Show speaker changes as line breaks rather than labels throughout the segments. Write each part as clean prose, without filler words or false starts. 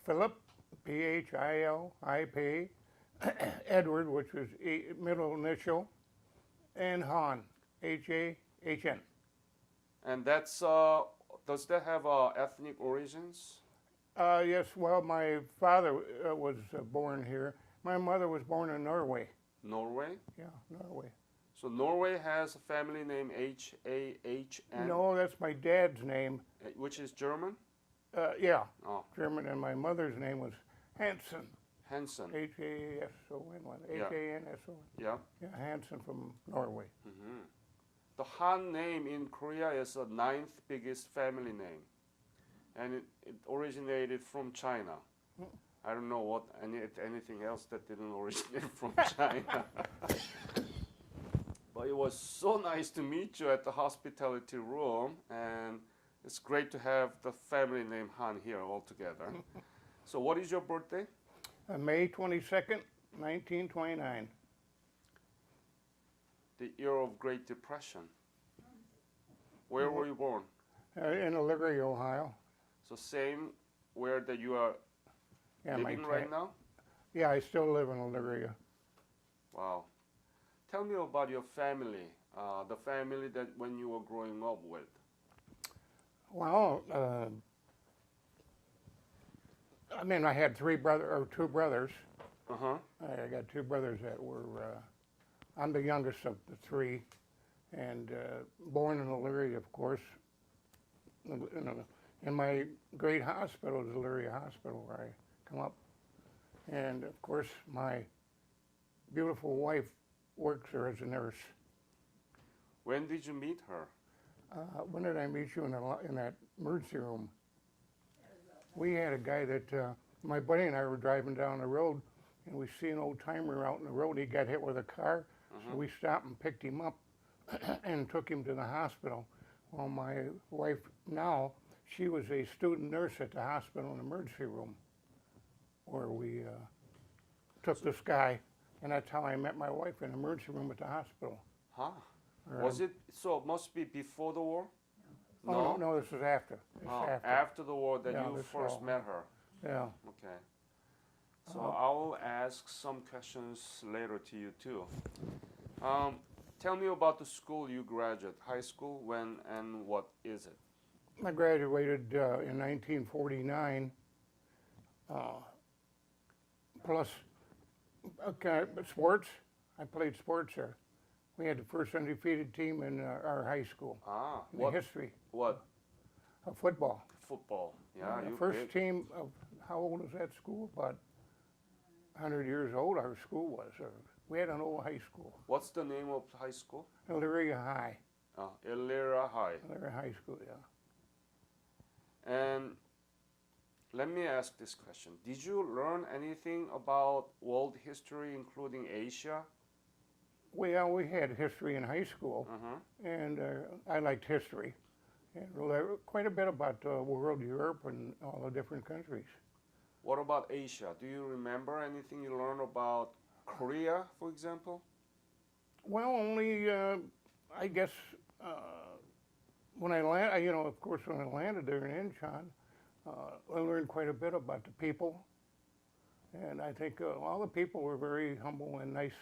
Philip, Philip, Edward, which was middle initial, and Hahn, Hahn.
And that's does that have ethnic origins?
Yes, well, my father was born here. My mother was born in Norway.
Norway?
Yeah, Norway.
So Norway has a family name Hahn?
No, that's my dad's name.
Which is German?
Yeah,
Oh,
German, and my mother's name was Hansen.
Hansen.
Hanson.
Yeah.
Hanson.
Yeah.
Yeah, Hansen from Norway.
The Han name in Korea is the ninth biggest family name, and it originated from China. I don't know anything else that didn't originate from China. But it was so nice to meet you at the hospitality room, and it's great to have the family name Han here all together. So what is your birthday?
May 22nd, 1929.
The year of Great Depression. Where were you born?
In Elyria, Ohio.
So same where that you are living right now?
Yeah, I still live in Elyria.
Wow. Tell me about your family, the family that when you were growing up with.
Well, I mean, I had two brothers.
Uh-huh.
I got two brothers that were, I'm the youngest of the three, and born in Elyria, of course. In my great hospital, the Elyria Hospital, where I come up. And of course, my beautiful wife works there as a nurse.
When did you meet her?
When did I meet you in that emergency room? We had a guy that, my buddy and I were driving down the road, and we see an old timer out in the road. He got hit with a car, so we stopped and picked him up and took him to the hospital. Well, my wife now, she was a student nurse at the hospital in the emergency room, where we took this guy, and that's how I met my wife, in the emergency room at the hospital.
Huh? Was it, so it must be before the war?
Oh, no, this was after.
After the war that
Yeah,
you
this
first
all-
met her.
Yeah.
Okay. So I will ask some questions later to you too. Tell me about the school you graduated, high school, when and what is it?
I graduated in 1949, plus sports. I played sports there. We had the first undefeated team in our high school. In
What?
history
What?
of football.
Football. Yeah,
The
you
first
big.
team of, how old is that school? About 100 years old our school was. We had an old high school,
What's the name of high school?
Elyria High.
Elyria High.
Elyria High School, yeah.
And let me ask this question. Did you learn anything about world history, including Asia?
We had history in high school, and I liked history, and quite a bit about the world, Europe, and all the different countries.
What about Asia? Do you remember anything you learned about Korea, for example?
Well, only I guess when I of course, when I landed there in Incheon, I learned quite a bit about the people. And I think all the people were very humble and nice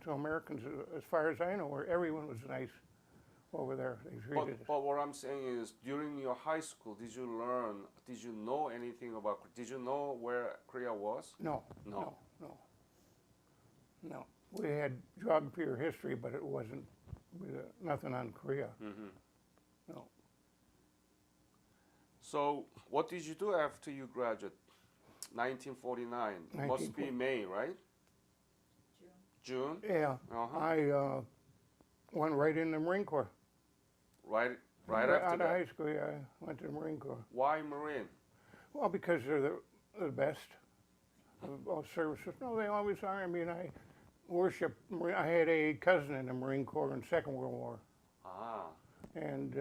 to Americans. As far as I know, where everyone was nice over there. They treated us.
But what I'm saying is, during your high school, did you know anything about, did you know where Korea was?
No. We had geography or history, but it wasn't nothing on Korea. No.
So what did you do after you graduated? 1949. Must be May, right? June.
Yeah. I went right in the Marine Corps.
Right
Right
after
out of
that.
high school, yeah, I went to the Marine Corps.
Why Marine?
Well, because they're the best of all services. No, they always are. I mean, I worship. I had a cousin in the Marine Corps in the Second World War. And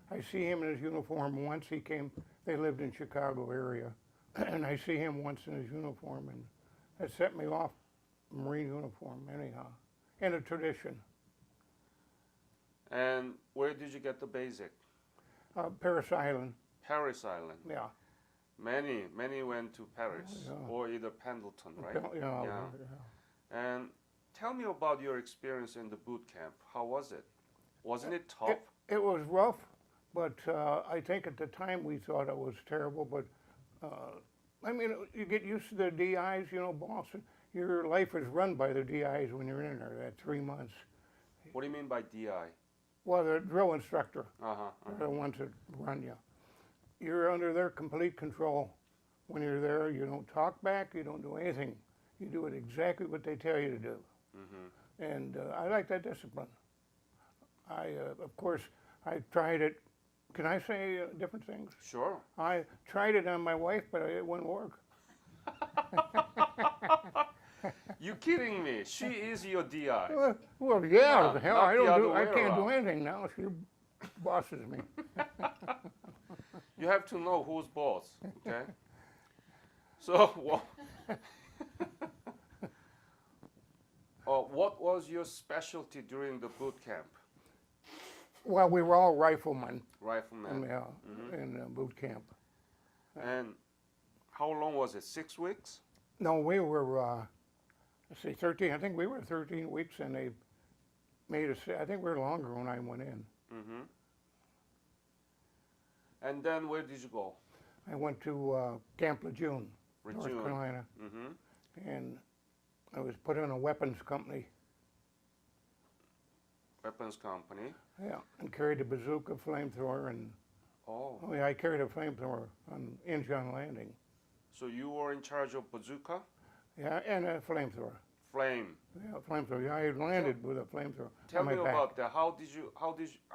I see him in his uniform once. He came. They lived in Chicago area, and I see him once in his uniform, and that set me off. Marine uniform, anyhow, and a tradition.
And where did you get the basic?
Paris Island.
Paris Island.
Yeah.
Many went to Paris
Yeah.
or either Pendleton, right?
Yeah,
Yeah.
yeah.
And tell me about your experience in the boot camp. How was it? Wasn't it tough?
It was rough, but I think at the time we thought it was terrible. But I mean, you get used to the DIs, you know, boss. Your life is run by the DIs when you're in there. That 3 months.
What do you mean by DI?
Well, the drill instructor,
Uh-huh.
they're the ones that run you. You're under their complete control. When you're there, you don't talk back. You don't do anything. You do it exactly what they tell you to do.
Mm-hmm.
And I like that discipline. Of course, I tried it. Can I say different things?
Sure.
I tried it on my wife, but it wouldn't work.
You kidding me? She is your DI.
Well, yeah,
No,
hell,
not
I
the
don't
other
do. I
way
can't do
around.
anything now. She bosses me.
You have to know who's boss, okay? So, what was your specialty during the boot camp?
Well, we were all riflemen
Rifleman.
in boot camp.
And how long was it? 6 weeks?
No, we were. Let's see, 13. I think we were 13 weeks, and they made us. I think we were longer when I went in.
Mm-hmm. And then where did you go?
I went to Camp Lejeune, North
Lejeune.
Carolina,
Mm-hmm.
and I was put in a weapons company.
Weapons company.
Yeah, and carried a bazooka, flamethrower, and
Oh.
yeah, I carried a flamethrower on Incheon Landing.
So you were in charge of bazooka?
Yeah, and a flamethrower.
Flame.
Yeah, flamethrower. Yeah, I landed with a flamethrower
Tell
on my
me
back.
about that. How did you,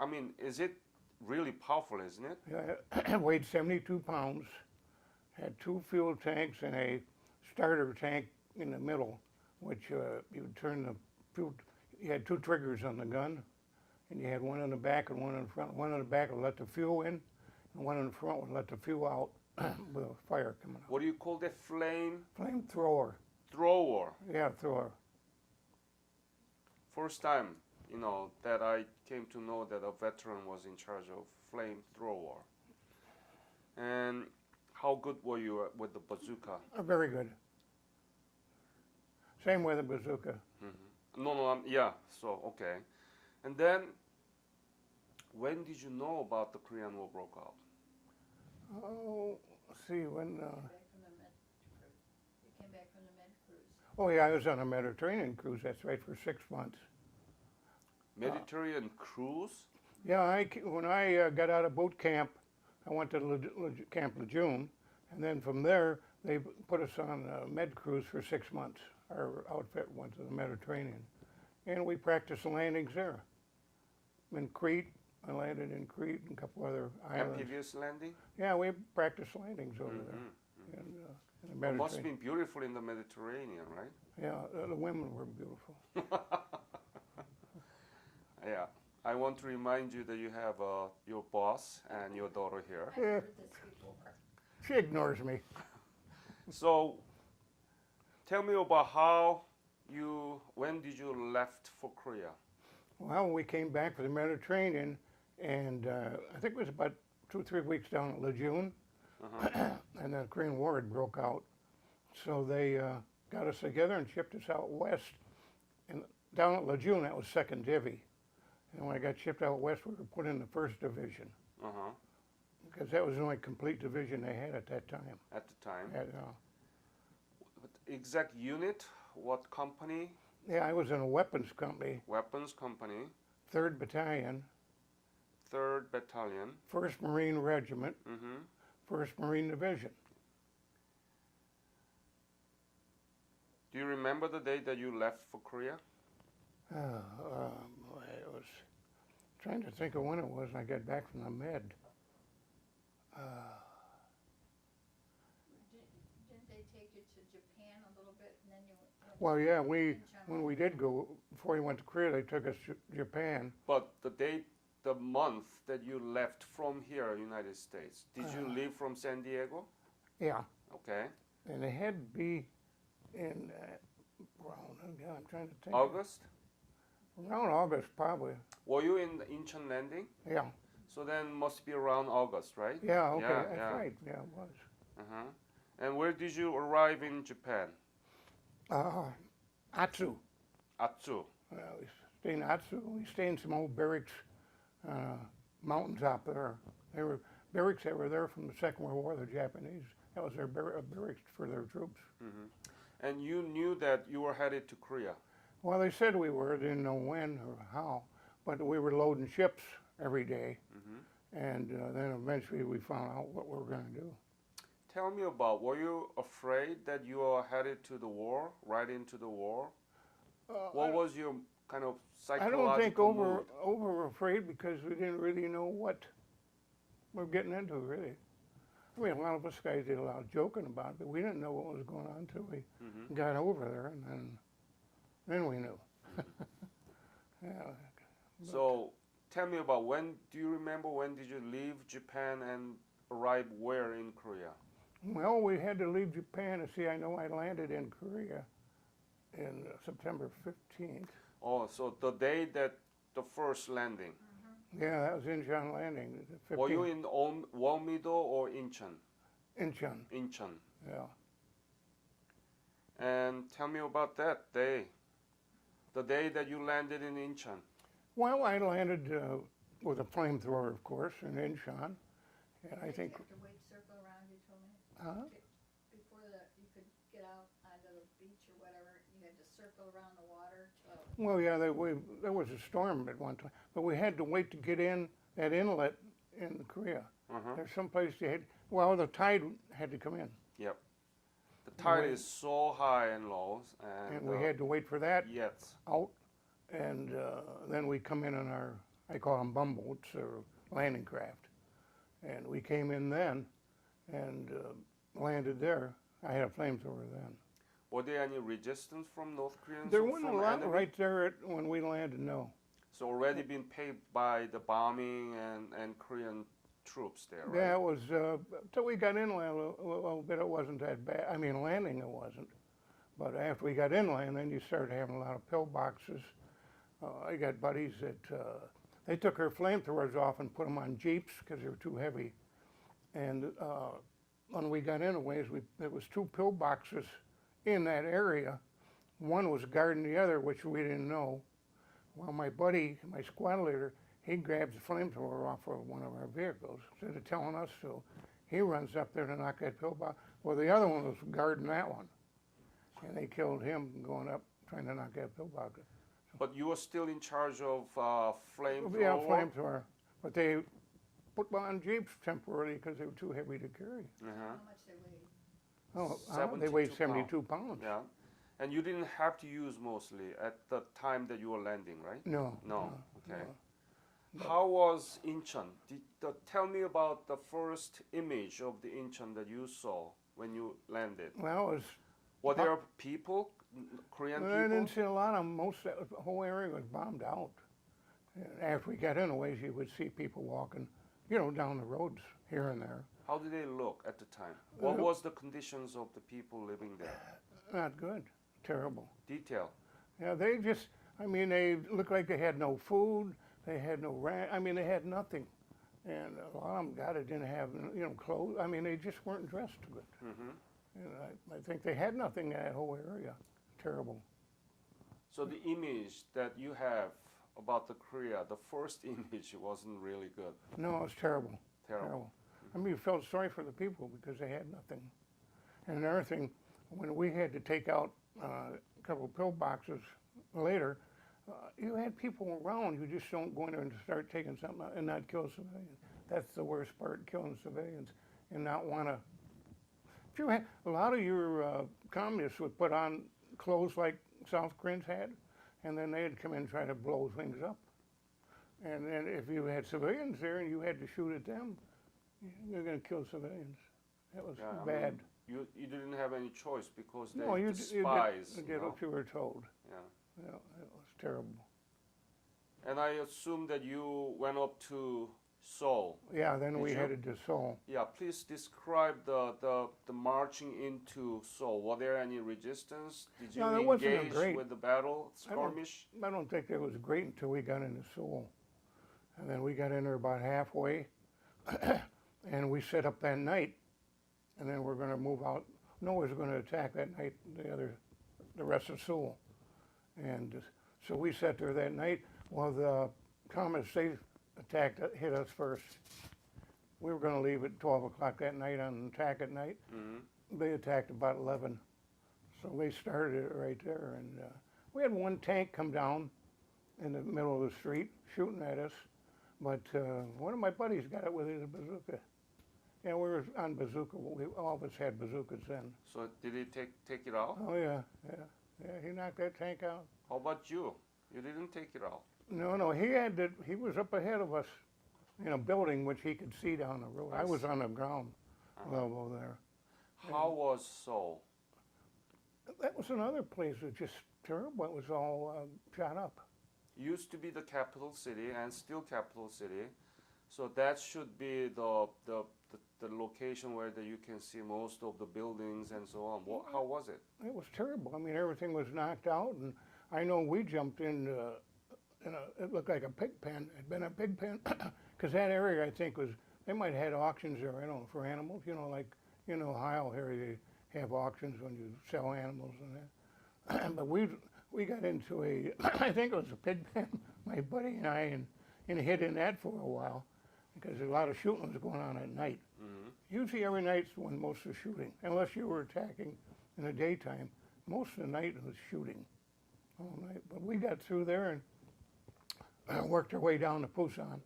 I mean, is it really powerful, isn't it?
Yeah, it weighed 72 pounds, had 2 fuel tanks and a starter tank in the middle, which you would turn the fuel. You had 2 triggers on the gun, and you had one in the back and one in the front. One in the back would let the fuel in, and one in the front would let the fuel out with a fire coming out.
What do you call that? Flame
Flamethrower.
thrower.
Yeah, thrower.
First time, that I came to know that a veteran was in charge of flamethrower. And how good were you with the bazooka?
Very good. Same with the bazooka.
No, yeah, so, okay. And then, when did you know about the Korean War broke out?
Oh, let's see, when...
Back from the med, you came back from the med cruise.
Oh, yeah, I was on a Mediterranean cruise, that's right, for 6 months.
Mediterranean cruise?
Yeah, when I got out of boot camp, I went to Camp Lejeune, and then from there, they put us on a med cruise for 6 months. Our outfit went to the Mediterranean, and we practiced landings there. In Crete, I landed in Crete and a couple other islands.
Amphibious landing?
Yeah, we practiced landings over there in the
It
Mediterranean.
must have been beautiful in the Mediterranean, right?
Yeah, the women were beautiful.
Yeah. I want to remind you that you have your boss and your daughter here.
I've heard this before.
She ignores me.
So, tell me about when did you left for Korea?
Well, we came back from the Mediterranean, and I think it was about 2 or 3 weeks down at Lejeune, and the Korean War had broke out. So they got us together and shipped us out west. And down at Lejeune, that was 2nd Divvy. And when I got shipped out west, we were put in the 1st Division, because that was the only complete division they had at that time.
At the time.
What
Exact unit? What company?
yeah, I was in a weapons company,
Weapons company.
3rd Battalion,
3rd Battalion.
1st Marine Regiment,
Mm-hmm.
1st Marine Division.
Do you remember the day that you left for Korea?
I was trying to think of when it was, and I got back from the Med.
Didn't they take you to Japan a little bit and then you went
Well, yeah,
in
when we did go, before we went to Korea, they took us to Japan.
But the date, the month that you left from here, United States, did you leave from San Diego?
Yeah,
Okay.
and it had to be in, I'm trying to think.
August?
Around August, probably.
Were you in Incheon Landing?
Yeah,
So then must be around August, right?
yeah, okay,
Yeah,
that's
yeah.
right, yeah, it was.
Uh-huh. And where did you arrive in Japan?
Atsu.
Atsu.
We stayed in Atsu. We stayed in some old barracks, mountains out there. They were barracks that were there from the Second World War, the Japanese. That was their barracks for their troops.
Mm-hmm. And you knew that you were headed to Korea.
Well, they said we were, didn't know when or how, but we were loading ships every day.
Mm-hmm.
And then eventually we found out what we were going to do.
Tell me about, were you afraid that you are headed to the war, right into the war? What was your kind of psychological
I don't think
mood?
over afraid because we didn't really know what we're getting into, really. I mean, a lot of us guys did a lot of joking about it, but we didn't know what was going on until we
Mm-hmm.
got over there, and then we knew. Yeah.
So tell me about do you remember when did you leave Japan and arrive where in Korea?
Well, we had to leave Japan. And see, I know I landed in Korea in September 15th.
Oh, so the day that the first landing.
Yeah, that was Incheon landing. The
Were you
15th.
in Walmido or Incheon?
Incheon,
Incheon.
yeah.
And tell me about that day. The day that you landed in Incheon.
Well, I landed with a flamethrower, of course, in Incheon. And I
Did
think,
you have to wait circle around, you told me?
huh?
Before you could get out onto the beach or whatever, you had to circle around the water till.
Well, yeah, there was a storm at one time, but we had to wait to get in that inlet in Korea.
Uh-huh.
There's some place you had, well, the tide had to come in,
Yep. The tide
Right.
is so high and low,
and we had to wait for that
yes.
out, and then we come in our, I call them bumboats or landing craft, and we came in then and landed there. I had a flamethrower then.
Were there any resistance from North Koreans?
There
or
wasn't a
from
lot
enemy?
right there when we landed, no.
So already been paid by the bombing and Korean troops there, right?
Yeah, it was, till we got inland a little bit, it wasn't that bad. I mean, landing it wasn't. But after we got inland, then you started having a lot of pillboxes. I got buddies that, they took their flamethrowers off and put them on Jeeps because they were too heavy. And when we got in a ways, there was two pillboxes in that area. One was guarding the other, which we didn't know. Well, my buddy, my squad leader, he grabs the flamethrower off of one of our vehicles instead of telling us to. He runs up there to knock that pillbox. Well, the other one was guarding that one. And they killed him going up trying to knock that pillbox.
But you were still in charge of flamethrower?
Yeah, flamethrower. But they put them on Jeeps temporarily because they were too heavy to carry.
Uh-huh.
How much they weighed?
They weighed
72
72 pounds.
Yeah. And you didn't have to use mostly at the time that you were landing, right?
No.
No. Okay.
no.
How was Incheon? Tell me about the first image of the Incheon that you saw when you landed.
Well, it was,
Were there people, Korean
I
people?
didn't see a lot of them. The whole area was bombed out. And after we got in a ways, you would see people walking, down the roads here and there.
How did they look at the time? What was the conditions of the people living there?
Not good. Terrible.
Detail.
Yeah, they looked like they had no food. They had no they had nothing. And a lot of them, they didn't have, clothes. They just weren't dressed good.
Mm-hmm.
And I think they had nothing in that whole area. Terrible.
So the image that you have about the Korea, the first image wasn't really good.
No, it was terrible.
Terrible.
You felt sorry for the people because they had nothing. And another thing, when we had to take out a couple of pillboxes later, you had people around. You just don't go in there and start taking something out and not kill civilians. That's the worst part, killing civilians and not want to. A lot of your communists would put on clothes like South Koreans had, and then they'd come in and try to blow things up. And then if you had civilians there and you had to shoot at them, you're going to kill civilians. That was bad.
You didn't have any choice because they
No, you
despise.
did what you were told.
Yeah.
Yeah, it was terrible.
And I assume that you went up to Seoul.
Yeah, then we
you?
headed to Seoul.
Yeah, please describe the marching into Seoul. Were there any resistance? Did you
No, there wasn't a
engage
great-
with the battle
I don't-
skirmish?
I don't think that was great until we got into Seoul. And then we got in there about halfway, and we set up that night and then we're going to move out. Noah's going to attack that night. The rest of Seoul, and so we sat there that night while the communists they hit us first. We were going to leave at 12 o'clock that night on an attack at night.
Mm-hmm.
They attacked about 11, so they started it right there. And we had one tank come down in the middle of the street shooting at us, but one of my buddies got it with his bazooka. Yeah, we were on bazooka. All of us had bazookas then.
So did he take it out?
Oh yeah. He knocked that tank out.
How about you? You didn't take it out.
No, he was up ahead of us in a building which he could see down the road. I was on the ground level there.
How was Seoul?
That was another place that just terrible. It was all shot up.
Used to be the capital city and still capital city, so that should be the location where you can see most of the buildings and so on. How was it?
It was terrible. I mean, everything was knocked out, and I know we jumped in it looked like a pig pen. It had been a pig pen, because that area, I think, they might have had auctions there, I don't know, for animals, like, Ohio here, they have auctions when you sell animals and that. But we got into I think it was a pig pen, my buddy and I, and hid in that for a while, because a lot of shooting was going on at night.
Mm-hmm.
Usually every night's when most of the shooting, unless you were attacking in the daytime. Most of the night it was shooting all night. But we got through there and worked our way down to Busan.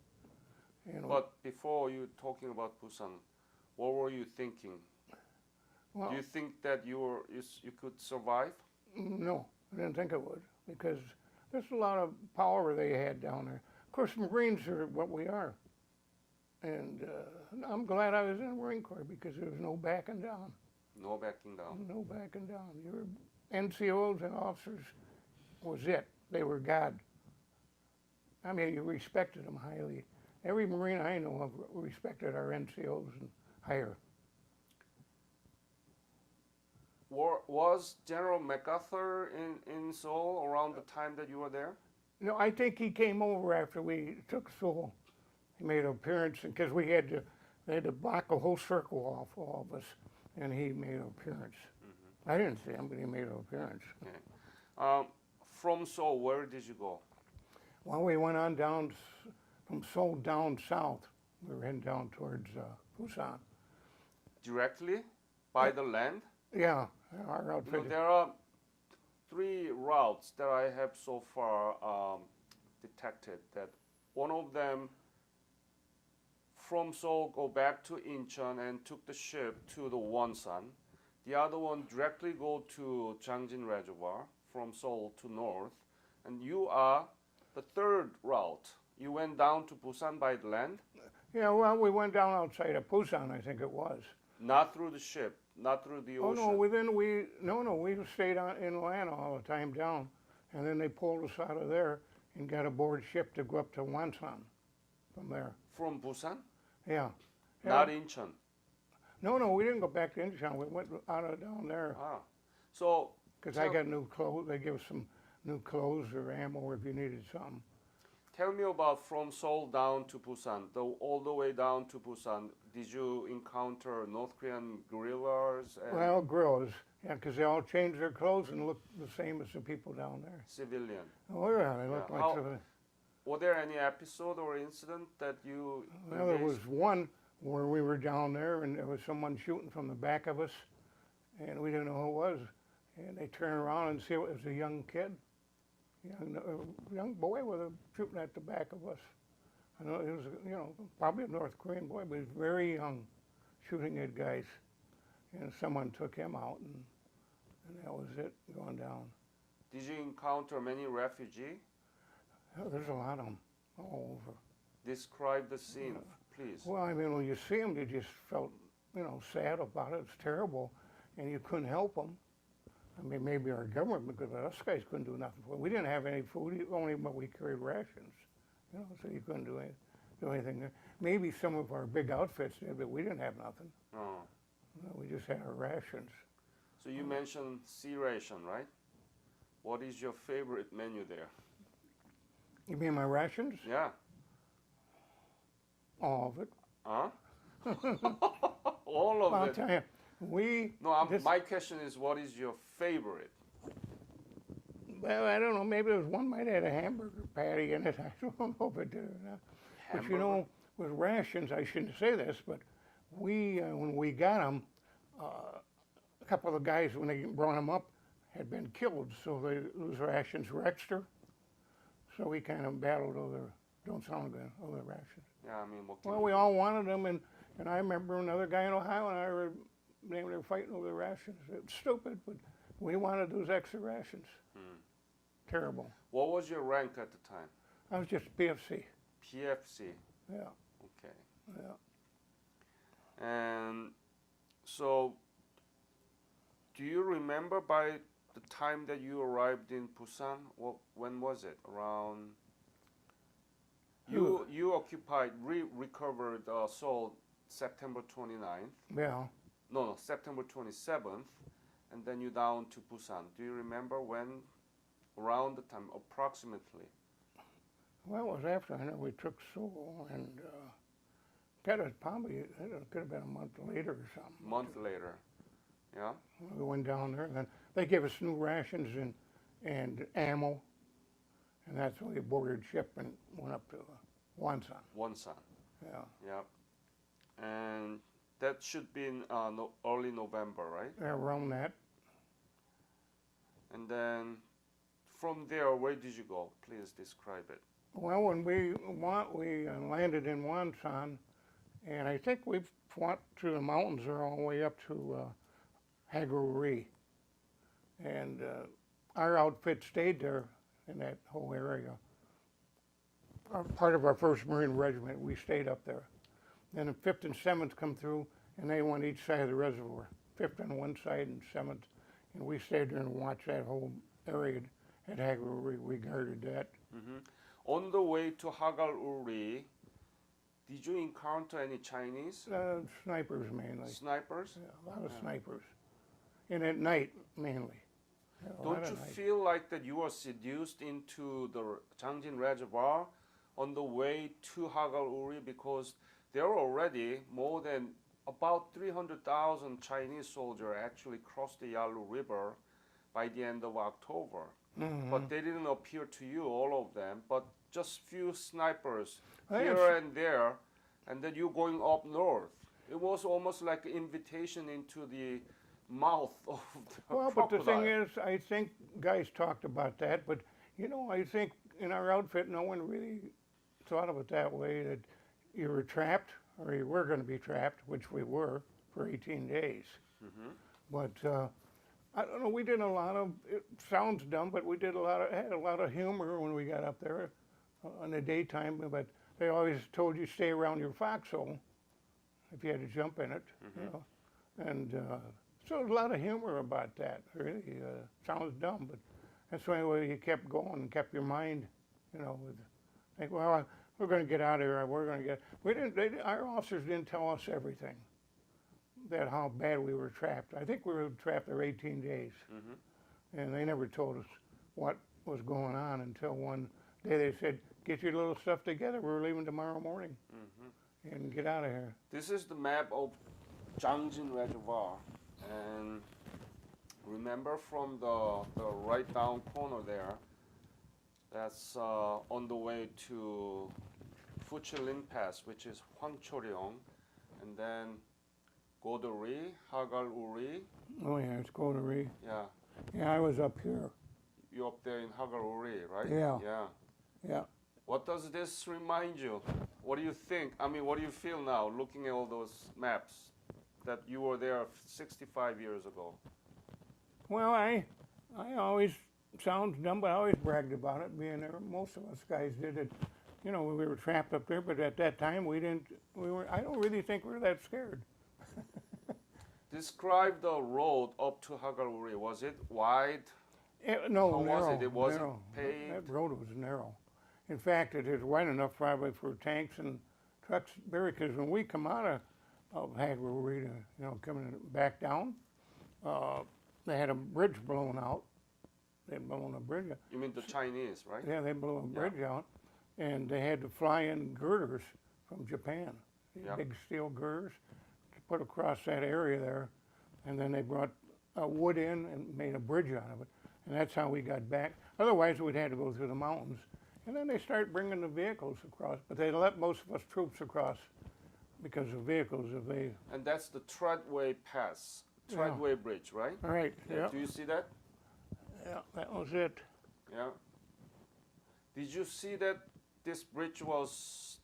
But before you talking about Busan, what were you thinking?
Well,
Do you think that you could survive?
no, I didn't think it would, because there's a lot of power they had down there. Of course, Marines are what we are. And I'm glad I was in the Marine Corps, because there was no backing down.
No backing down.
No backing down. Your NCOs and officers was it. They were God. I mean, you respected them highly. Every Marine I know of respected our NCOs and higher.
Was General MacArthur in Seoul around the time that you were there?
No, I think he came over after we took Seoul. He made an appearance, because they had to block a whole circle off all of us, and he made an appearance. Mm-hmm. I didn't see him, but he made an appearance.
Okay. From Seoul, where did you go?
Well, we went on down from Seoul down south. We were heading down towards Busan.
Directly by the land?
Yeah, our outfit.
There are 3 routes that I have so far detected. That one of them from Seoul go back to Incheon and took the ship to the Wonsan. The other one directly go to Jangjin Reservoir from Seoul to north. And you are the 3rd route. You went down to Busan by the land?
Yeah, well, we went down outside of Busan, I think it was.
Not through the ship, not through the ocean.
Oh no, we stayed in land all the time down, and then they pulled us out of there and got aboard ship to go up to Wonsan from there.
From Busan?
Yeah.
Not Incheon.
No, we didn't go back to Incheon. We went out of down there.
Ah, so
because I got new clothes. They give us some new clothes or ammo if you needed something.
tell me about from Seoul down to Busan, all the way down to Busan. Did you encounter North Korean guerrillas? And
Well, guerrillas, yeah, because they all changed their clothes and looked the same as the people down there.
civilian.
Oh yeah, they looked
Yeah.
like
How-
civilians.
Were there any episode or incident that you?
Well, there was
engaged?
one where we were down there and there was someone shooting from the back of us, and we didn't know who it was. And they turned around and see it was a young kid, young boy with a shooting at the back of us. I know it was, probably a North Korean boy, but he was very young, shooting at guys. And someone took him out, and that was it, going down.
Did you encounter many refugees?
There's a lot of them all over.
Describe the scene, please.
Well, I mean, when you see them, you just felt, sad about it. It's terrible, and you couldn't help them. I mean, maybe our government, because us guys couldn't do nothing for it. We didn't have any food, only but we carried rations, so you couldn't do anything there. Maybe some of our big outfits did, but we didn't have nothing.
Oh.
We just had our rations.
So you mentioned sea ration, right? What is your favorite menu there?
You mean my rations?
Yeah.
All of it.
Huh? All of
Well, I'll
it.
tell you,
No,
this-
my question is, what is your favorite?
well, I don't know, maybe there was one might have had a hamburger patty in it. I don't know if it did or not. But you
Hamburger?
know, with rations, I shouldn't say this, but when we got them, a couple of the guys, when they brought them up, had been killed, so those rations were extra. So we kind of battled over, don't sound good, over rations.
Yeah, I mean, what can
Well,
you
we
do?
all wanted them, and I remember another guy in Ohio and I were, they were fighting over the rations. It's stupid, but we wanted those extra rations. Terrible.
What was your rank at the time?
I was just PFC.
PFC.
Yeah,
Okay.
yeah.
And so, do you remember by the time that you arrived in Busan? When was it? Around. You occupied, recovered Seoul September 29th.
Yeah.
No, September 27th, and then you down to Busan. Do you remember when? Around the time, approximately.
Well, it was after. I know we took Seoul, and that was probably, it could have been a month later or something.
Month later. Yeah.
We went down there, and then they gave us new rations and ammo, and that's when we boarded ship and went up to Wonsan.
Wonsan.
Yeah.
Yeah. And that should be in early November, right?
Around that.
And then from there, where did you go? Please describe it.
Well, when we landed in Wonsan, and I think we went through the mountains there all the way up to Hageruri. And our outfit stayed there in that whole area. Part of our 1st Marine Regiment, we stayed up there. Then the 5th and 7th come through, and they went each side of the reservoir. 5th on one side and 7th. And we stayed there and watched that whole area at Hageruri. We guarded that.
Mm-hmm. On the way to Hagal-Uri, did you encounter any Chinese
Snipers mainly.
snipers?
Yeah, a lot of snipers. And at night, mainly. Yeah, a lot
Don't
of
you
night.
feel like that you were seduced into the Changjin Reservoir on the way to Hagal-Uri, because there are already more than about 300,000 Chinese soldiers actually crossed the Yalu River by the end of October.
Mhm.
But they didn't appear to you, all of them, but just few snipers
Well,
here
it's-
and there, and then you going up north. It was almost like an invitation into the mouth of the
Well, but the
crocodile.
thing is, I think guys talked about that, but you know, I think in our outfit, no one really thought of it that way, that you were trapped or you were going to be trapped, which we were for 18 days.
Mhm.
But I don't know, we did a lot of, it sounds dumb, but we had a lot of humor when we got up there in the daytime, but they always told you stay around your foxhole if you had to jump in it, you know. And so there's a lot of humor about that. Really sounds dumb, but that's the only way you kept going and kept your mind, you know, with think, well, we're going to get out of here. We're going to get. We didn't. Our officers didn't tell us everything. That how bad we were trapped. I think we were trapped there 18 days, and they never told us what was going on until one day they said, "Get your little stuff together. We're leaving tomorrow morning, and get out of here."
This is the map of Changjin Reservoir, and remember from the right down corner there, that's on the way to Fuchilin Pass, which is Hwangchoryong, and then Godori, Hagal-Uri.
Oh yeah, it's Godori.
Yeah,
Yeah, I was up here.
you're up there in Hagal-Uri, right?
Yeah.
Yeah.
Yeah.
What does this remind you? What do you think? I mean, what do you feel now looking at all those maps that you were there 65 years ago?
Well, I always sounds dumb, but I always bragged about it being there. Most of us guys did it. You know, we were trapped up there, but at that time we didn't. We were. I don't really think we were that scared.
Describe the road up to Hagal-Uri. Was it wide?
No,
How was
narrow.
it? It wasn't
narrow.
paved?
That road was narrow. In fact, it is wide enough probably for tanks and trucks. Because when we come out of Hagal-Uri to, you know, coming back down, they had a bridge blown out. They'd blown a bridge out.
You mean the Chinese, right?
Yeah, they blew a bridge out, and they had to fly in girders from Japan, these
Yeah.
big steel girders, to put across that area there. and then they brought wood in and made a bridge out of it, and that's how we got back. Otherwise, we'd had to go through the mountains. And then they started bringing the vehicles across, but they let most of us troops across because of vehicles. If they,
And that's the Treadway Pass, Treadway Bridge, right?
all right, yeah,
Do you see that?
yeah, that was it.
Yeah. Did you see that this bridge was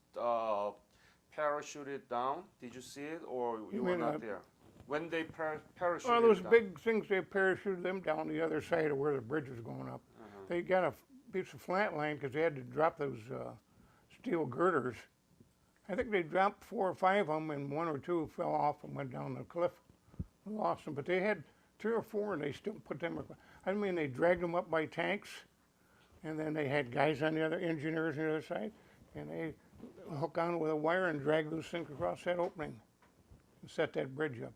parachuted down? Did you see it, or you were
mean,
not there? When they parachuted
Well, those
down?
big things, they parachuted them down the other side of where the bridge was going up. They got a piece of flat land because they had to drop those steel girders. I think they dropped 4 or 5 of them, and 1 or 2 fell off and went down the cliff and lost them. But they had 3 or 4, and they still put them across. I mean, they dragged them up by tanks, and then they had guys on the other, engineers on the other side, and they hook on with a wire and drag those things across that opening and set that bridge up.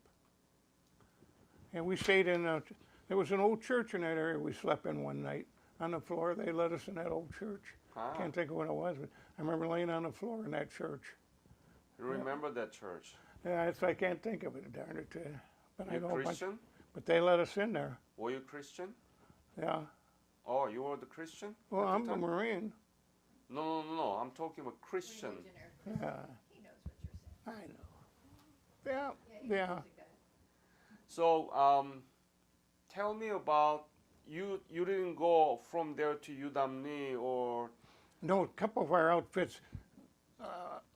And we stayed in, there was an old church in that area we slept in one night. On the floor, they let us in that old church. Can't think of what it was, but I remember laying on the floor in that church.
You remember that church?
Yeah, I can't think of it, darn it. But I
You
know a bunch,
Christian?
but they let us in there.
Were you Christian?
Yeah.
Oh, you were the Christian?
Well,
at the
I'm a
time?
Marine.
No. I'm talking about Christian.
Legionnaire.
Yeah,
He knows what you're saying.
I know. Yeah,
He's
yeah.
a music guy.
So, tell me about you. You didn't go from there to Udamni, or
No, a couple of our outfits.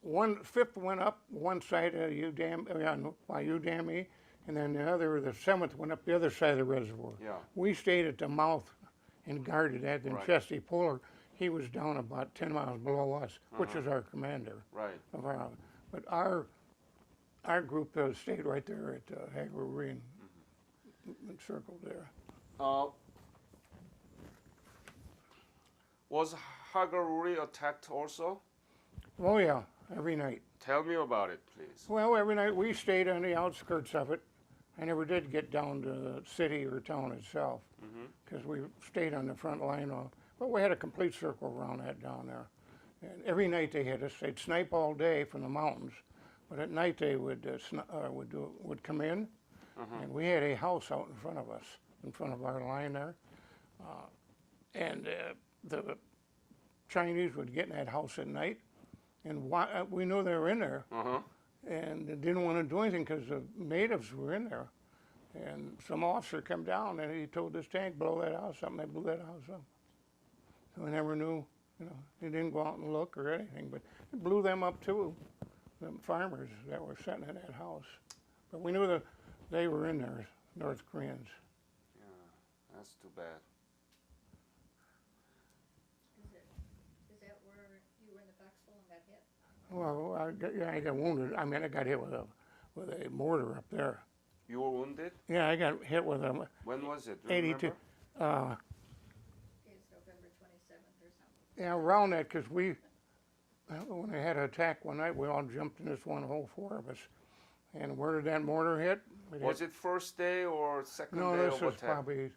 1/5 went up one side of Udemy, and then the 7th went up the other side of the reservoir.
yeah,
We stayed at the mouth and guarded that. Then
Right.
Chesty Puller, he was down about 10 miles below us, which is our commander
right.
of our. But our group stayed right there at Hagaruri and encircled there.
Was Hagaruri attacked also?
Oh yeah, every night.
Tell me about it, please.
Well, every night we stayed on the outskirts of it. I never did get down to the city or town itself because we stayed on the front line. But we had a complete circle around that down there. And every night they hit us. They'd snipe all day from the mountains, but at night they would come in, and we had a house out in front of us, in front of our line there, and the Chinese would get in that house at night, and we knew they were in there, and they didn't want to do anything because the natives were in there. And some officer came down and he told this tank, blow that house up, and they blew that house up. So we never knew, they didn't go out and look or anything, but it blew them up too, the farmers that were sitting in that house. But we knew that they were in there, North Koreans.
Yeah, that's too bad.
Is that where you were in the foxhole and got hit?
Well, I got wounded. I mean, I got hit with a mortar up there.
You were wounded?
Yeah, I got hit with a
When was it? Do you
82.
remember?
It's November 27th or something.
Yeah, around that, because when they had an attack one night, we all jumped in this one hole, 4 of us. And where did that mortar hit?
Was it first day or second
No,
day
this
of
was
attack?
probably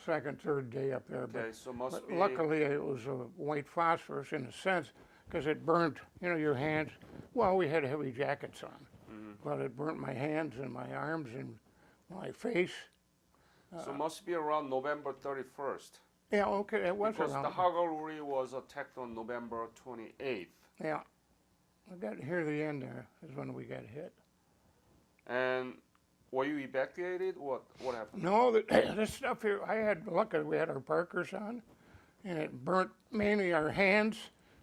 second, third day up there.
Okay, so must
But
be.
luckily, it was a white phosphorus in a sense, because it burnt, your hands. Well, we had heavy jackets on, but it burnt my hands and my arms and my face.
So must be around November 31st.
Yeah, okay, it was
Because
around.
the Hagaruri was attacked on November 28th.
Yeah, I got here the end there is when we got hit.
And were you evacuated? What happened?
No, this stuff here, luckily we had our Parkers on, and it burnt mainly our hands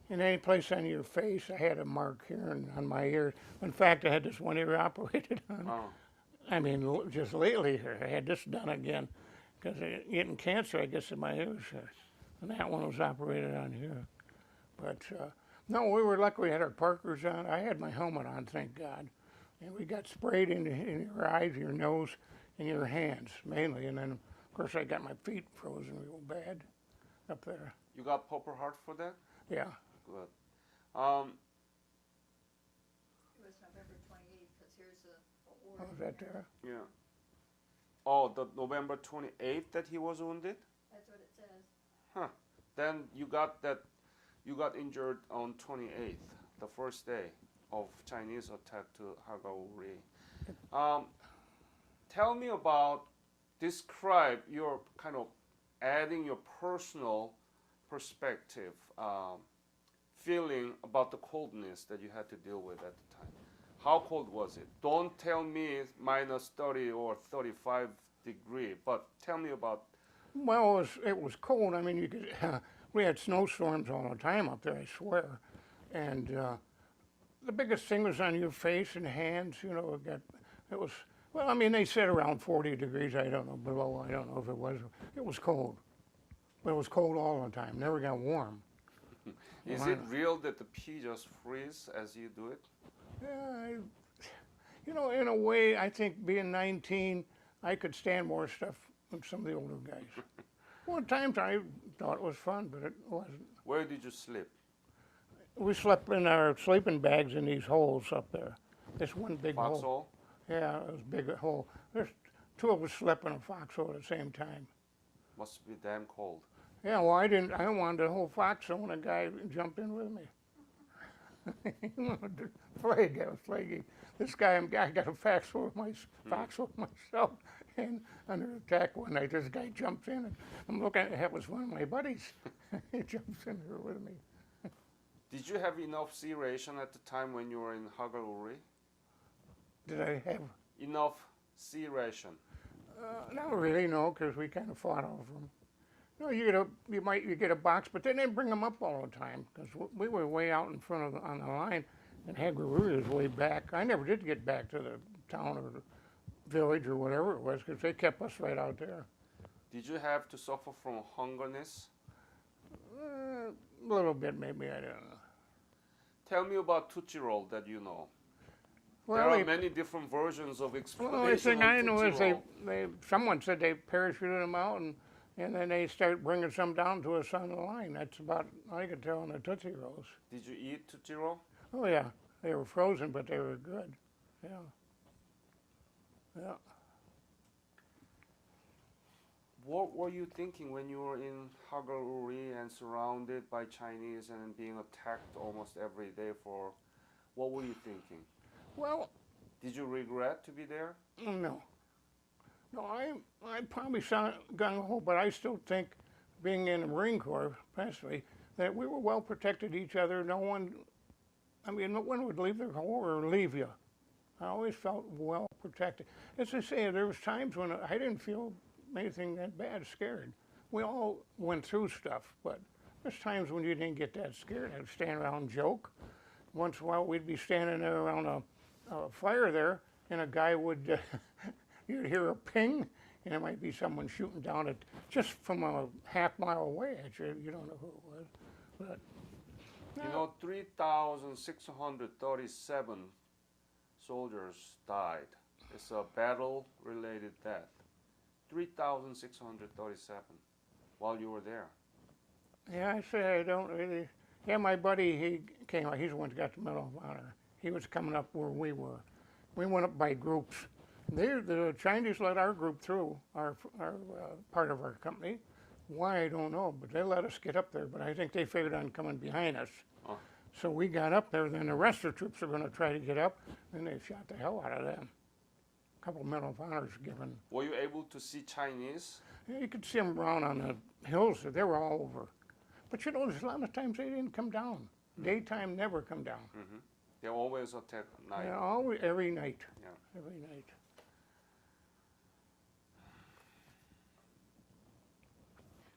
and any place on your face. I had a mark here and on my ear. In fact, I had this one ear operated on.
Oh,
I mean, just lately here, I had this done again because getting cancer, I guess, in my ears. And that one was operated on here. But no, we were lucky we had our Parkers on. I had my helmet on, thank God. And we got sprayed in your eyes, your nose, and your hands mainly. And then, of course, I got my feet frozen real bad up there.
you got Purple Heart for that?
Yeah.
Good.
It was November 28th, because here's the order.
Was that there?
Yeah. Oh, the November 28th that he was wounded?
That's what it says.
Then you got injured on 28th, the first day of Chinese attack to Hagaruri. Tell me about, describe your kind of adding your personal perspective, feeling about the coldness that you had to deal with at the time. How cold was it? Don't tell me it's minus 30 or 35 degree, but tell me about.
Well, it was cold. I mean, you could, we had snowstorms all the time up there, I swear. And the biggest thing was on your face and hands, you know, it was, well, I mean, they said around 40 degrees, I don't know, below, I don't know if it was. It was cold. But it was cold all the time, never got warm.
Is it real that the pea just freeze as you do it?
Yeah, you know, in a way, I think being 19, I could stand more stuff than some of the older guys. Well, at times I thought it was fun, but it wasn't.
Where did you sleep?
We slept in our sleeping bags in these holes up there. This one big hole.
Foxhole?
Yeah, it was a big hole. There's two of us slept in a foxhole at the same time.
Must be damn cold.
Yeah, well, I wanted the whole foxhole, and a guy jumped in with me. He wanted to flag. I was flagging. This guy, I got a foxhole myself, and under attack one night, this guy jumps in, and I'm looking. That was one of my buddies. He jumps in there with me.
Did you have enough sea ration at the time when you were in Hagaluri?
Did I have?
Enough sea ration?
Not really, no, because we kind of fought over them. No, you get a box, but they didn't bring them up all the time because we were way out in front on the line, and Hagaluri was way back. I never did get back to the town or the village or whatever it was because they kept us right out there.
Did you have to suffer from hungerness?
A little bit, maybe, I don't know.
Tell me about Tootsie Roll that you know.
Well,
there are many different versions of explanation.
Well, the only thing I know is
Roll.
someone said they parachuted them out and then they start bringing some down to us on the line. That's about all I could tell on the Tootsie Rolls.
Did you eat Tootsie Roll?
Oh yeah, they were frozen, but they were good. Yeah. Yeah.
What were you thinking when you were in Hagaluri and surrounded by Chinese and being attacked almost every day for? What were you thinking?
Well,
did you regret to be there?
No. No, I probably sound gung-ho, but I still think, being in the Marine Corps, especially, that we were well protected each other. No one would leave their home or leave you. I always felt well protected. As I say, there was times when I didn't feel anything that bad, scared. We all went through stuff, but there's times when you didn't get that scared. I'd stand around and joke. Once in a while, we'd be standing there around a fire there, and a guy would, you'd hear a ping, and it might be someone shooting down at just from a half-mile away at you. You don't know who it was, but.
You know, 3,637 soldiers died. It's a battle-related death. 3,637 while you were there.
Yeah, I say I don't really. Yeah, my buddy, he came out. He's the one who got the Medal of Honor. He was coming up where we were. We went up by groups. The Chinese let our group through, our part of our company. Why, I don't know, but they let us get up there. But I think they figured on coming behind us.
Oh.
So we got up there. Then the rest of the troops are going to try to get up, and they shot the hell out of them. A couple Medal of Honors given.
Were you able to see Chinese?
Yeah, you could see them around on the hills. They were all over. But you know, there's a lot of times they didn't come down. Daytime never come down.
Mm-hmm. They always attack at night.
Yeah, always, every night.
Yeah.
Every night.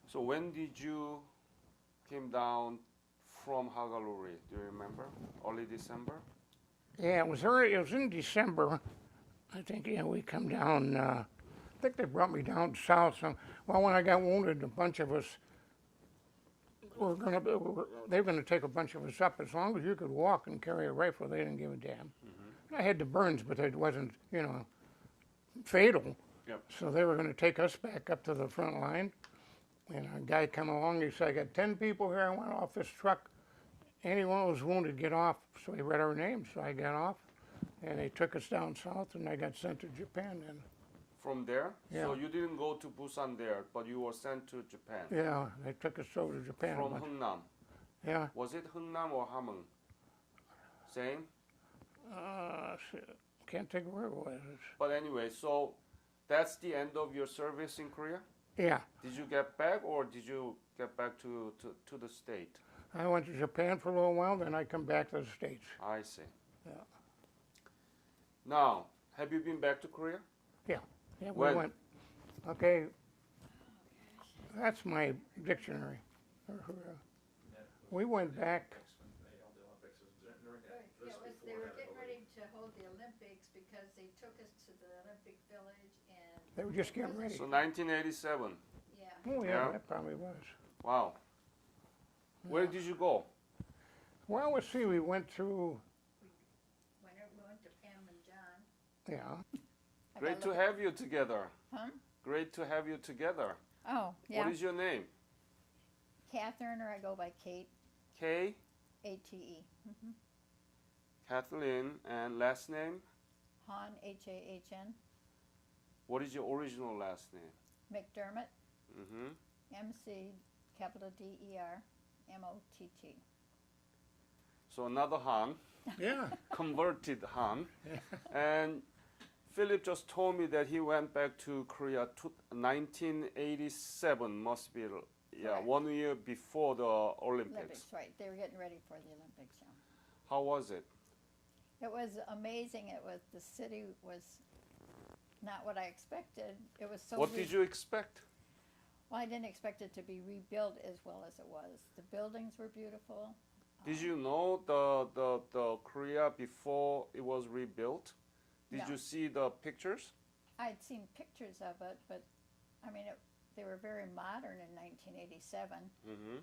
So when did you came down from Hagaluri? Do you remember? Early December?
Yeah, it was early. It was in December. I think, yeah, we come down. I think they brought me down south. Well, when I got wounded, a bunch of us they were going to take a bunch of us up. As long as you could walk and carry a rifle, they didn't give a damn. Mm-hmm. I had the burns, but it wasn't, fatal.
Yep.
So they were going to take us back up to the front line. And a guy come along, he said, I got 10 people here. I went off this truck. Anyone who was wounded, get off. So he read our names. So I got off. And they took us down south, and I got sent to Japan then.
From there?
Yeah.
So you didn't go to Busan there, but you were sent to Japan?
Yeah, they took us over to Japan.
From Hungnam?
Yeah.
Was it Hungnam or Hameng? Same?
Can't think of where it was.
But anyway, so That's the end of your service in Korea?
Yeah,
Did you get back or did you get back to the state?
I went to Japan for a little while, then I come back to the States.
I see.
Yeah.
Now, have you been back to Korea?
Yeah, we
When?
went. Okay, that's my dictionary. We went back.
Right, yeah, they were getting ready to hold the Olympics because they took us to the Olympic Village and.
They were just getting ready.
So 1987.
Yeah,
Oh yeah,
Yeah.
that probably was.
Wow. Where did you go?
Well, let's see. We went through.
when we went to Pam and John.
Yeah.
I
Great
gotta
to
look-
have you together.
Huh?
Great to have you together.
Oh, yeah.
What is your name?
Catherine, or I go by Kate,
Kay,
A-T-E.
Kathleen, and last name?
Hahn, H-A-H-N.
What is your original last name?
McDermott,
Mm-hmm.
M-C, capital D-E-R, M-O-T-T.
So another Han,
Yeah.
converted Han. And Philip just told me that he went back to Korea 1987, must be, yeah,
Correct.
1 year before the Olympics.
Olympics, right. They were getting ready for the Olympics, yeah.
How was it?
It was amazing. The city was not what I expected. It was so
What did you expect?
Well, I didn't expect it to be rebuilt as well as it was. The buildings were beautiful.
Did you know the Korea before it was rebuilt? Did
No.
you see the pictures?
I'd seen pictures of it, but I mean, they were very modern in 1987.
Mm-hmm.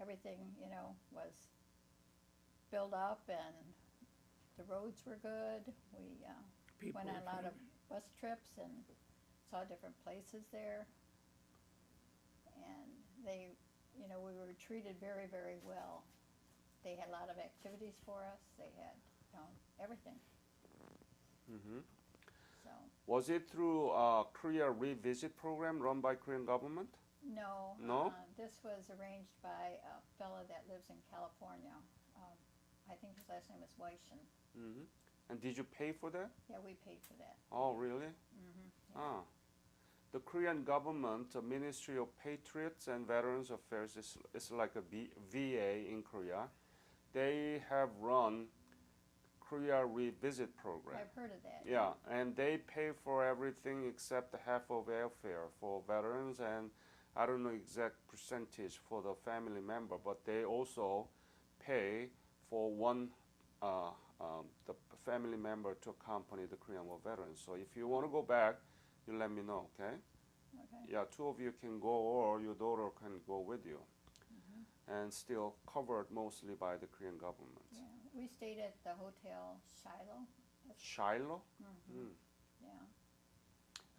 Everything, was built up, and the roads were good. We
People
went on
were
a lot of
friendly.
bus trips and saw different places there. And we were treated very, very well. They had a lot of activities for us. They had, everything.
Mm-hmm.
So,
Was it through Korea Revisit program run by Korean government?
no.
No?
This was arranged by a fellow that lives in California. I think his last name is Weishen.
Mm-hmm. And did you pay for that?
Yeah, we paid for that.
Oh, really?
Mm-hmm.
Ah. The Korean government, Ministry of Patriots and Veterans Affairs, is like a VA in Korea. They have run Korea Revisit program.
I've heard of that.
Yeah, and they pay for everything except the half of airfare for veterans, and I don't know exact percentage for the family member, but they also pay for one the family member to accompany the Korean War veterans. So if you want to go back, you let me know, okay?
Okay.
Yeah, 2 of you can go, or your daughter can go with you, and still covered mostly by the Korean government.
Yeah, we stayed at the Hotel Shiloh.
Shiloh?
Yeah.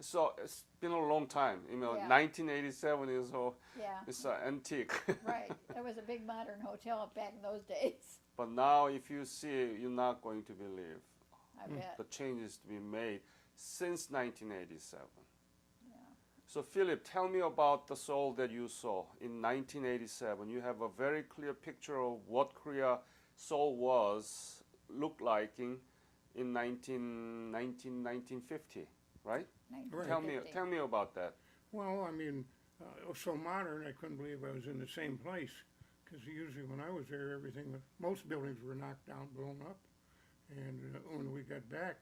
So it's been a long time.
Yeah.
1987 is
Yeah.
it's antique.
Right. It was a big modern hotel back in those days.
But now, if you see it, you're not going to believe
I bet.
the changes to be made since 1987.
Yeah.
So, Philip, tell me about the Seoul that you saw in 1987. You have a very clear picture of what Korea Seoul looked like in 1950, right?
1950.
Tell me about that.
Well, I mean, it was so modern, I couldn't believe I was in the same place. Because usually when I was there, most buildings were knocked down, blown up. And when we got back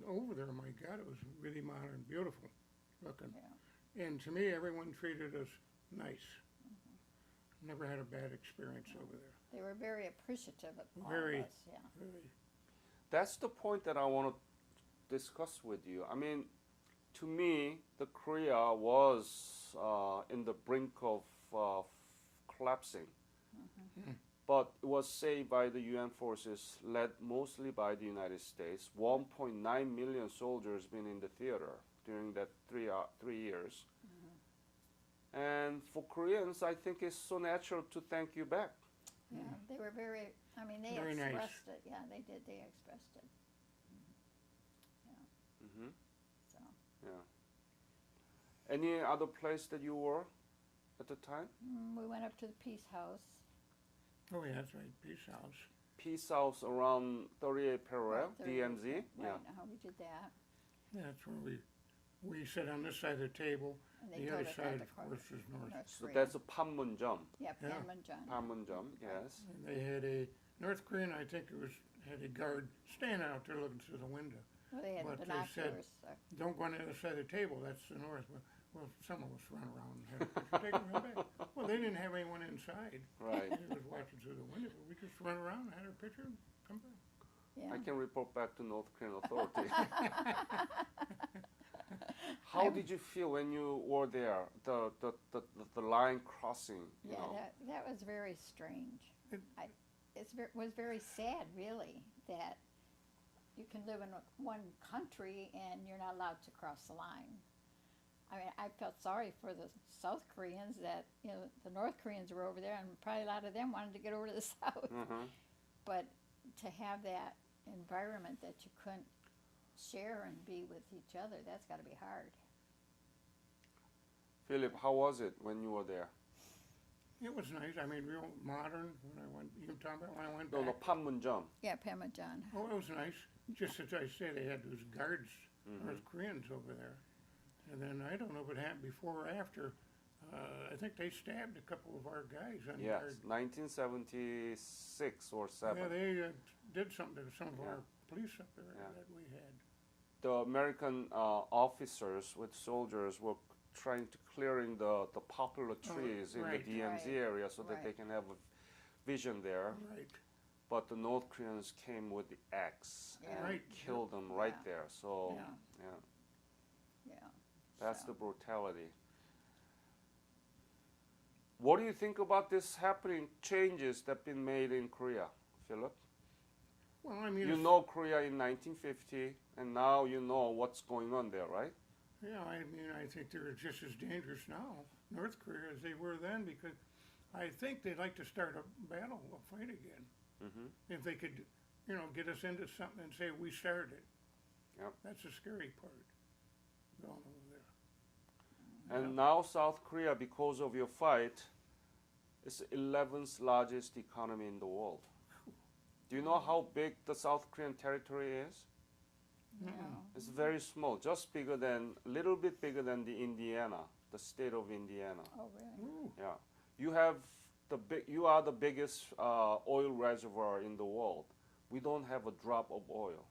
over there, my God, it was really modern, beautiful looking.
Yeah.
And to me, everyone treated us nice. Never had a bad experience over there.
They were very appreciative of all
Very.
of us. Yeah.
Really.
That's the point that I want to discuss with you. I mean, to me, the Korea was in the brink of collapsing. But it was saved by the UN forces, led mostly by the United States. 1.9 million soldiers been in the theater during that 3 years. And for Koreans, I think it's so natural to thank you back.
Yeah. They were very, they
Very nice.
expressed it. Yeah, they did. They expressed it.
Hmm.
So,
Yeah. Any other place that you were at the time?
we went up to the Peace House.
Oh, yeah, that's right, Peace House.
Peace House around 38 Parallel,
Right,
DMZ.
Right,
Yeah.
we did that.
Yeah, that's where we We sit on this side of the table,
And they
the
go
other
to
side,
the
of course, is north.
North
So
Korea.
that's a Panmunjom.
Yeah,
Yeah.
Panmunjom.
Panmunjom, yes.
And they had a North Korean, I think it was, had a guard standing out there looking through the window.
Well, they had
But they said-
binoculars. So.
Don't go on the other side of the table, that's the north. Well, some of us run around and had a picture taken real back. Well, they didn't have anyone inside.
Right.
They was watching through the window, but we just run around, had our picture, and come back.
Yeah.
I can report back to North Korean authorities. How did you feel when you were there? The line crossing, you
Yeah,
know.
that was very strange.
It-
It was very sad, really, that you can live in one country and you're not allowed to cross the line. I mean, I felt sorry for the South Koreans that, you know, the North Koreans were over there, and probably a lot of them wanted to get over to the South.
Mm-hmm.
But to have that environment that you couldn't share and be with each other, that's got to be hard.
Philip, how was it when you were there?
It was nice, I mean, real modern when I went, you were talking about when I went
No,
back?
Panmunjom.
Yeah, Panmunjom.
Oh, it was nice, just as I say, they had those guards,
Mhm.
North Koreans over there. And then, I don't know if it happened before or after, I think they stabbed a couple of our guys on
Yes,
guard.
1976 or 7.
Yeah, they did something to some of
Yeah.
our police up there
Yeah.
that we had.
The American officers with soldiers were trying to clearing the popular trees in
right.
the DMZ
Right.
area so that they
Right.
can have a vision there.
Right,
But the North Koreans came with the axe
Yeah.
and
Right.
killed them right
Yeah.
there. So
Yeah.
yeah,
Yeah.
that's
So.
the brutality. What do you think about this happening changes that been made in Korea, Philip?
well, I mean,
You
it's-
know Korea in 1950, and now you know what's going on there, right?
yeah, I mean, I think they're just as dangerous now, North Korea, as they were then, because I think they'd like to start a battle, a fight again.
Mm-hmm.
If they could, you know, get us into something and say we started it.
Yep.
That's the scary part, going over there.
And now South Korea, because of your fight, is the 11th largest economy in the world. Do you know how big the South Korean territory is?
No.
It's very small, just bigger than, little bit bigger than the Indiana, the state of Indiana.
Oh, really?
Ooh,
Yeah, you have you are the biggest oil reservoir in the world. We don't have a drop of oil,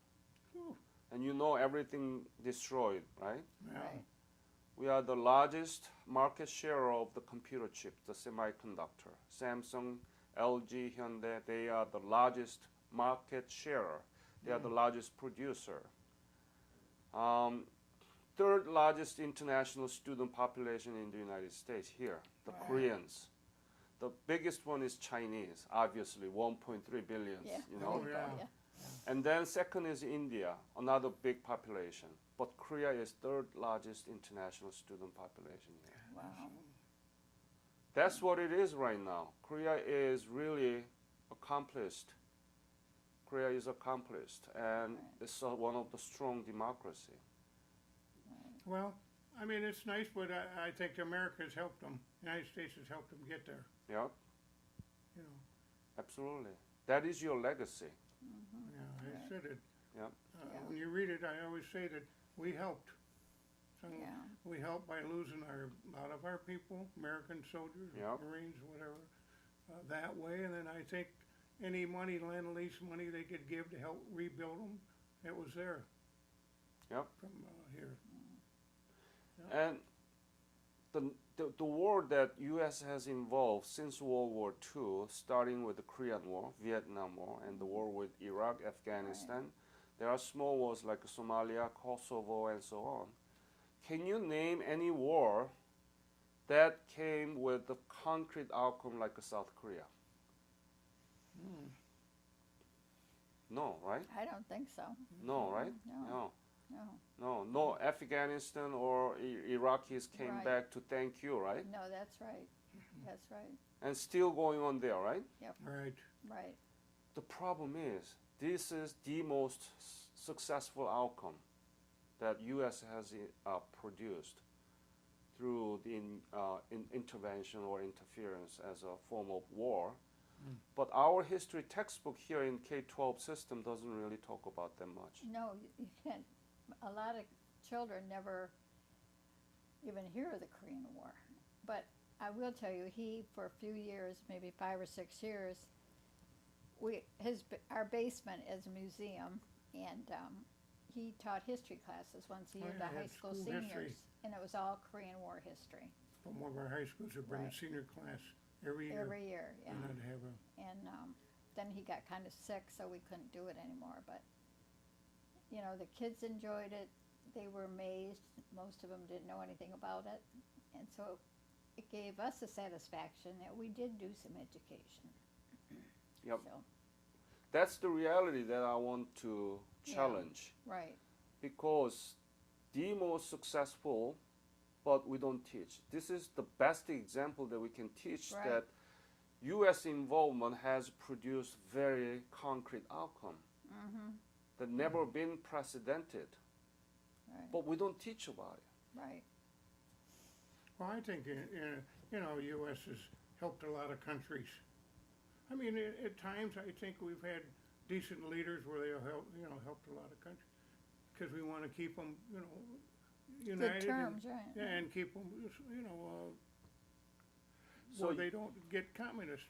Whew.
and you know everything destroyed, right?
yeah.
Right.
We are the largest market share of the computer chip, the semiconductor. Samsung, LG, Hyundai, they are the largest market share. They are the largest producer. Third largest international student population in the United States here, the
Right.
Koreans. The biggest one is Chinese, obviously, 1.3 billion,
Yeah.
you know.
Oh, yeah.
Yeah.
And then second is India, another big population. But Korea is third largest international student population here.
Wow.
That's what it is right now. Korea is really accomplished. Korea is accomplished, and
Right.
it's one of the strong democracy.
Well, I mean, it's nice, but I think America has helped them. United States has helped them get there,
Yeah,
you know.
absolutely. That is your legacy.
Yeah, I
Right.
said it.
Yep.
Yeah.
When you read it, I always say that we helped.
Yeah.
We helped by losing a lot of our people, American soldiers,
Yep.
Marines, whatever, that way. And then I think any money, Lend-Lease money they could give to help rebuild them, it was there.
Yep.
From here.
And the war that U.S. has involved since World War II, starting with the Korean War, Vietnam War, and the war with Iraq, Afghanistan, there are small wars like Somalia, Kosovo, and so on. Can you name any war that came with a concrete outcome like South Korea? No, right?
I don't think so.
No, right?
No. No.
No, Afghanistan or Iraqis came
Right.
back to thank you, right?
No, that's right. That's right.
And still going on there, right?
Right.
Right.
The problem is, this is the most successful outcome that U.S. has produced through the intervention or interference as a form of war. But our history textbook here in K-12 system doesn't really talk about that much.
No, you can't. A lot of children never even hear of the Korean War. But I will tell you, he, for a few years, maybe 5 or 6 years, our basement is a museum, and he taught history classes once a year
yeah,
to high school
school
seniors,
history.
and it was all Korean War history
From one of our high schools, we bring a
Right.
senior class every year.
every year. Yeah,
And I'd have a,
and then he got kind of sick, so we couldn't do it anymore. But you know, the kids enjoyed it. They were amazed. Most of them didn't know anything about it, and so it gave us a satisfaction that we did do some education.
Yep.
So,
That's the reality that I want to
Yeah.
challenge,
right.
because the most successful, but we don't teach. This is the best example that we can teach
Right.
that U.S. involvement has produced very concrete outcome
Mm-hmm.
that never been precedented,
Right.
but we don't teach about it.
Right.
well, I think, you know, U.S. has helped a lot of countries. I mean, at times, I think we've had decent leaders where they helped a lot of countries. Because we want to keep them, united.
Good terms, right.
Yeah, and keep them,
So
where they don't get communist,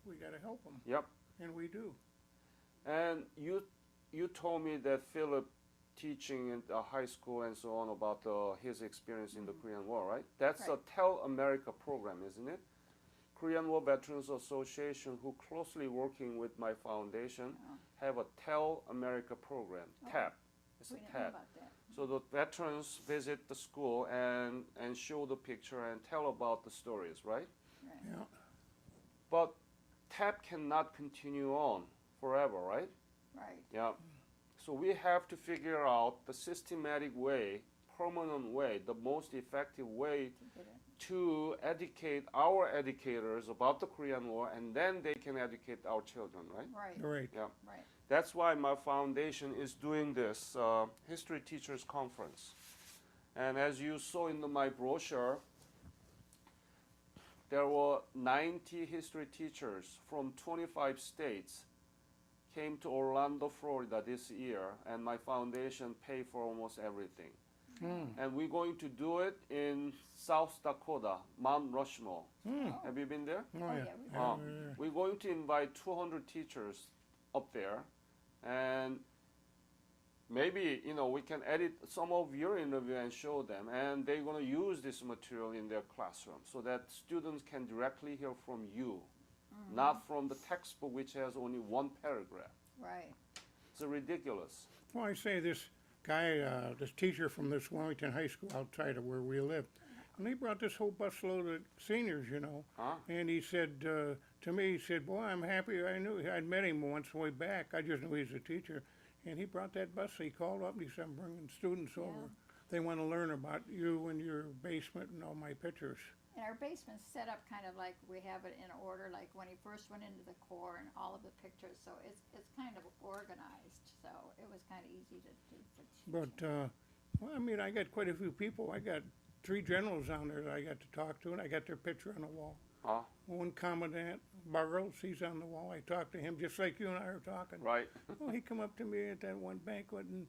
we got to help them.
Yep.
And we do.
And you told me that Philip teaching in the high school and so on about his experience in the Korean War, right? That's a
Right.
Tell America program, isn't it? Korean War Veterans Association, who closely working with my foundation,
Oh.
have a Tell America program,
Oh.
TAP. It's
We
a
didn't know
TAP.
about that.
So the veterans visit the school and show the picture and tell about the stories, right?
Right.
Yeah.
But TAP cannot continue on forever, right?
Right.
Yeah. So we have to figure out the systematic way, permanent way, the most effective way
To get it.
to educate our educators about the Korean War, and then they can educate our children, right?
Right.
Right.
Yeah.
Right.
That's why my foundation is doing this History Teachers Conference. And as you saw in my brochure, there were 90 history teachers from 25 states came to Orlando, Florida this year, and my foundation paid for almost everything. And we're going to do it in South Dakota, Mount Rushmore. Have you been there?
Oh,
Oh,
yeah.
yeah, we-
Yeah,
Uh,
yeah.
We're going to invite 200 teachers up there, and maybe we can edit some of your interview and show them, and they're going to use this material in their classroom so that students can directly hear from you, not from the textbook which has only one paragraph.
Right.
It's ridiculous.
Well, I say this guy, this teacher from this Wilmington High School outside of where we live, and he brought this whole busload of seniors,
Huh?
and he said to me, he said, boy, I'm happy I'd met him once way back. I just knew he was a teacher. And he brought that bus, he called up and he said, I'm bringing students over.
Yeah.
They want to learn about you and your basement and all my pictures.
And our basement's set up kind of like we have it in order, like when he first went into the Corps and all of the pictures. So it's kind of organized. So it was kind of easy to do for teaching.
But, well, I mean, I got quite a few people. I got 3 generals down there that I got to talk to, and I got their picture on the wall.
Huh?
One Commandant Burroughs, he's on the wall. I talked to him just like you and I are talking.
Right.
Well, he come up to me at that one banquet and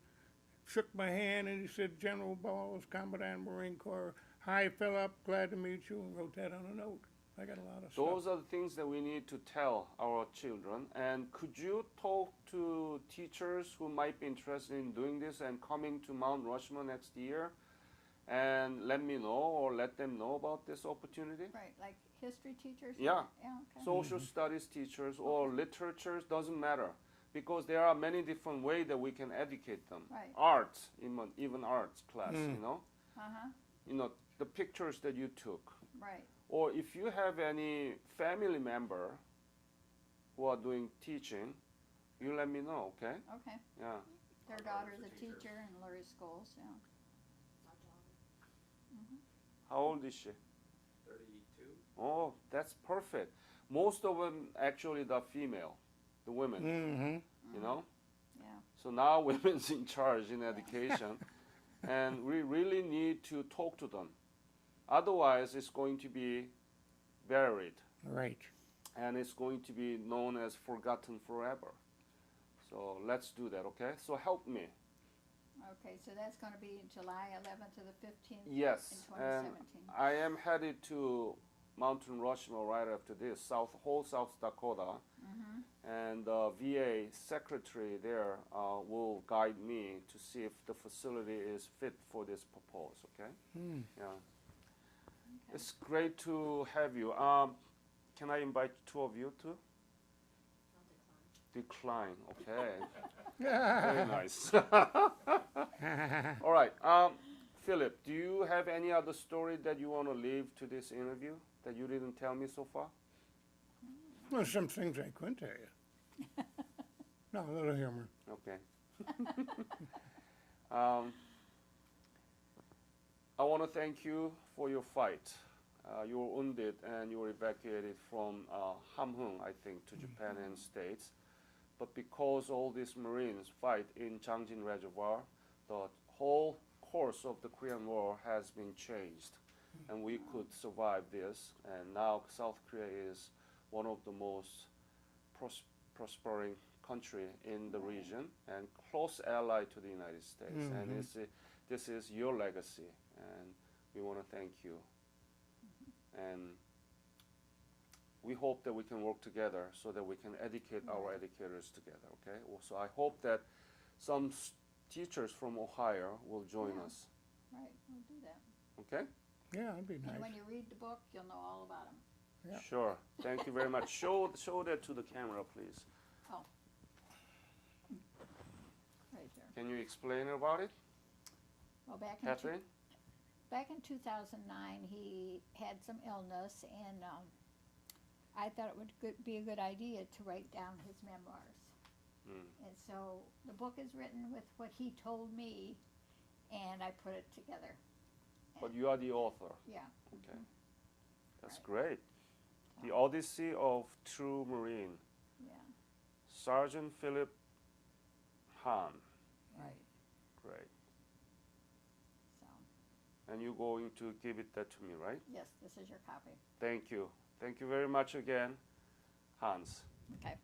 shook my hand, and he said, General Burroughs, Commandant Marine Corps. Hi, Philip, glad to meet you, and wrote that on a note. I got a lot of
Those
stuff.
are the things that we need to tell our children. And could you talk to teachers who might be interested in doing this and coming to Mount Rushmore next year, and let me know or let them know about this opportunity?
Right, like history teachers?
Yeah.
Yeah, okay.
Social studies teachers or literatures, doesn't matter, because there are many different ways that we can educate them.
Right.
Arts, even arts class,
Uh-huh,
the pictures that you took.
right.
Or if you have any family member who are doing teaching, you let me know, okay?
Okay.
Yeah.
Their daughter's a teacher in Lurie schools, yeah.
How old is she?
32.
Oh, that's perfect. Most of them actually the female, the women,
Mm-hmm.
you know?
Yeah.
So now women's in charge in education, and we really need to talk to them. Otherwise, it's going to be buried,
Right.
and it's going to be known as forgotten forever. So let's do that, okay? So help me.
Okay, so that's going to be July 11th to the 15th in
Yes, and
2017.
I am headed to Mountain Rushmore right after this, whole South Dakota, and VA secretary there will guide me to see if the facility is fit for this purpose. Okay. Yeah.
Okay.
It's great to have you. Can I invite two of you too? Decline. Okay. Very nice. All right. Philip, do you have any other story that you want to leave to this interview that you didn't tell me so far?
Well, some things I couldn't tell you. No, a little humor.
Okay. I want to thank you for your fight. You were wounded and you were evacuated from Hahn, I think, to Japan and States. But because all these Marines fight in Changjin Reservoir, the whole course of the Korean War has been changed, and we could survive this. And now South Korea is one of the most prospering country in the region and close ally to the United States. And this is your legacy, and we want to thank you. And we hope that we can work together so that we can educate our educators together, okay? So I hope that some teachers from Ohio will join us,
Right, we'll do that.
okay?
Yeah, that'd be
And
nice.
when you read the book, you'll know all about them.
Yeah.
Sure. Thank you very much. Show that to the camera, please.
Oh. Right there.
Can you explain about it,
Well,
Catherine?
back in 2009, he had some illness, and I thought it would be a good idea to write down his memoirs. And so the book is written with what he told me, and I put it together.
But you are the author.
Yeah.
Okay. That's
Right.
great. The Odyssey of True Marine.
Yeah.
Sergeant Philip Hahn.
Right.
Great.
So,
And you're going to give it that to me, right?
yes, this is your copy.
Thank you. Thank you very much again, Hans.
Okay.